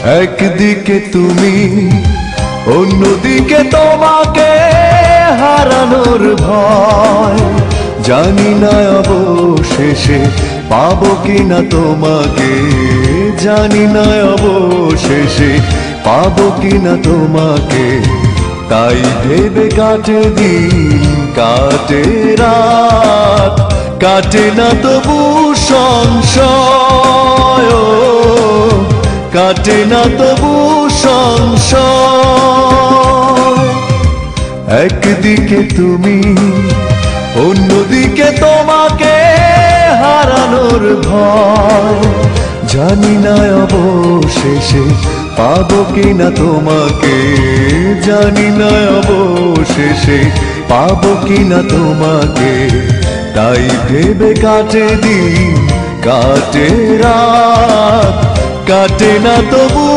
একদিকে তুমি, অন্যদিকে তোমাকে হারানোর ভয়। জানি না অবশেষে পাবো কিনা তোমাকে, জানি না অবশেষে পাবো কিনা তোমাকে। তাই ভেবে কাটে দিন, কাটে রাত, কাটে না তবু সংশয়, কাটে না তবু সংশয়। একদিকে তুমি, অন্যদিকে তোমাকে হারানোর ভয়। জানি না অবশেষে পাবো কিনা তোমাকে, জানি না অবশেষে পাবো কিনা তোমাকে। তাই ভেবে কাটে দিন, কাটে রাত, কাটে না তবু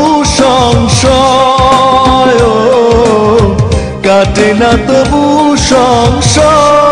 সংশয়, কাটে না তবু সংশয়।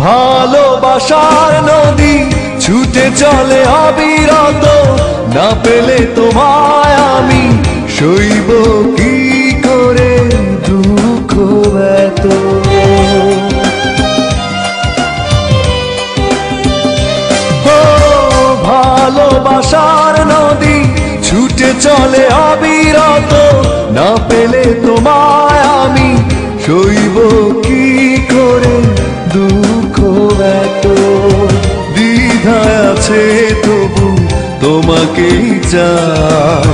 ভালোবাসার নদী ছুটে চলে অবিরত, না পেলে তোমায় আমি সইব কি করে দুঃখ এত। ও ভালোবাসার নদী ছুটে চলে অবিরত, না পেলে তোমায় আমি সইব কি করে দুঃখ এত। দ্বিধায় আছে তবু তোমাকেই চাই,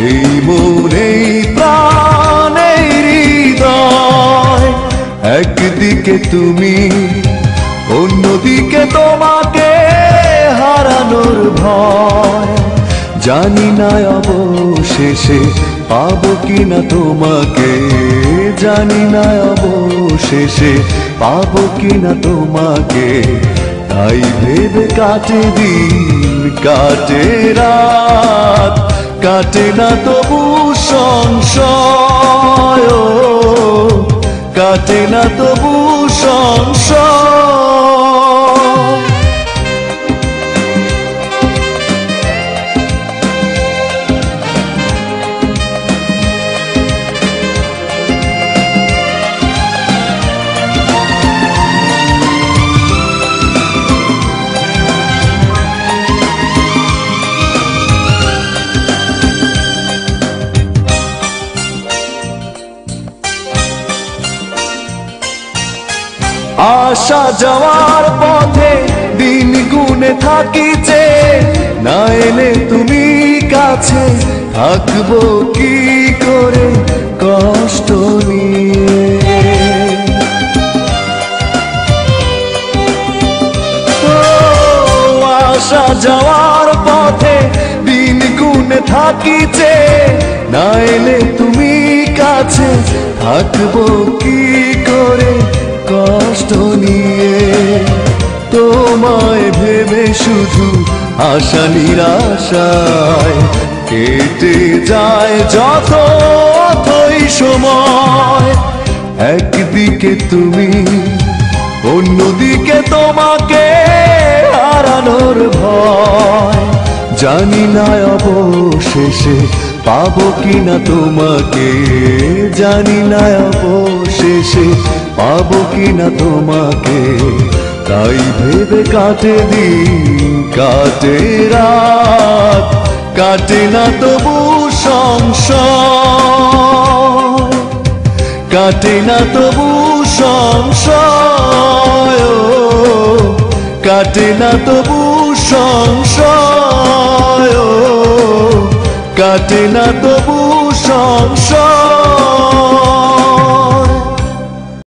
এই মনে প্রাণে হৃদয়। একদিকে তুমি, অন্যদিকে তোমাকে হারানোর ভয়। জানি না অবশেষে পাবো কিনা তোমাকে, জানি না অবশেষে পাবো কিনা তোমাকে। তাই ভেবে কাটে দিন, কাটে রাত, কাটে না তবু সংশয়, কাটে না তবু সংশয়। আসা যাওয়ার পথে দিন গুনে থাকি যে, না এলে তুমি কাছে থাকবো কি করে কষ্ট নিয়ে। আসা যাওয়ার পথে দিন গুনে থাকি যে, না এলে তুমি কাছে থাকবো কি করে কষ্ট নিয়ে। তোমায় ভেবে শুধু আশা নিরাশায় কেটে যায় যত অথই সময়। একদিকে তুমি, অন্যদিকে তোমাকে হারানোর ভয়। জানি না অবশেষে পাবো কিনা তোমাকে, জানি না অবশেষে পাবো কিনা তোমাকে। তাই ভেবে কাটে দিন, কাটে রাত, কাটে না তবু সংশয়, কাটে না তবু সংশয়, কাটে না তবু সংশয়, কাটে না তবু সংশয়।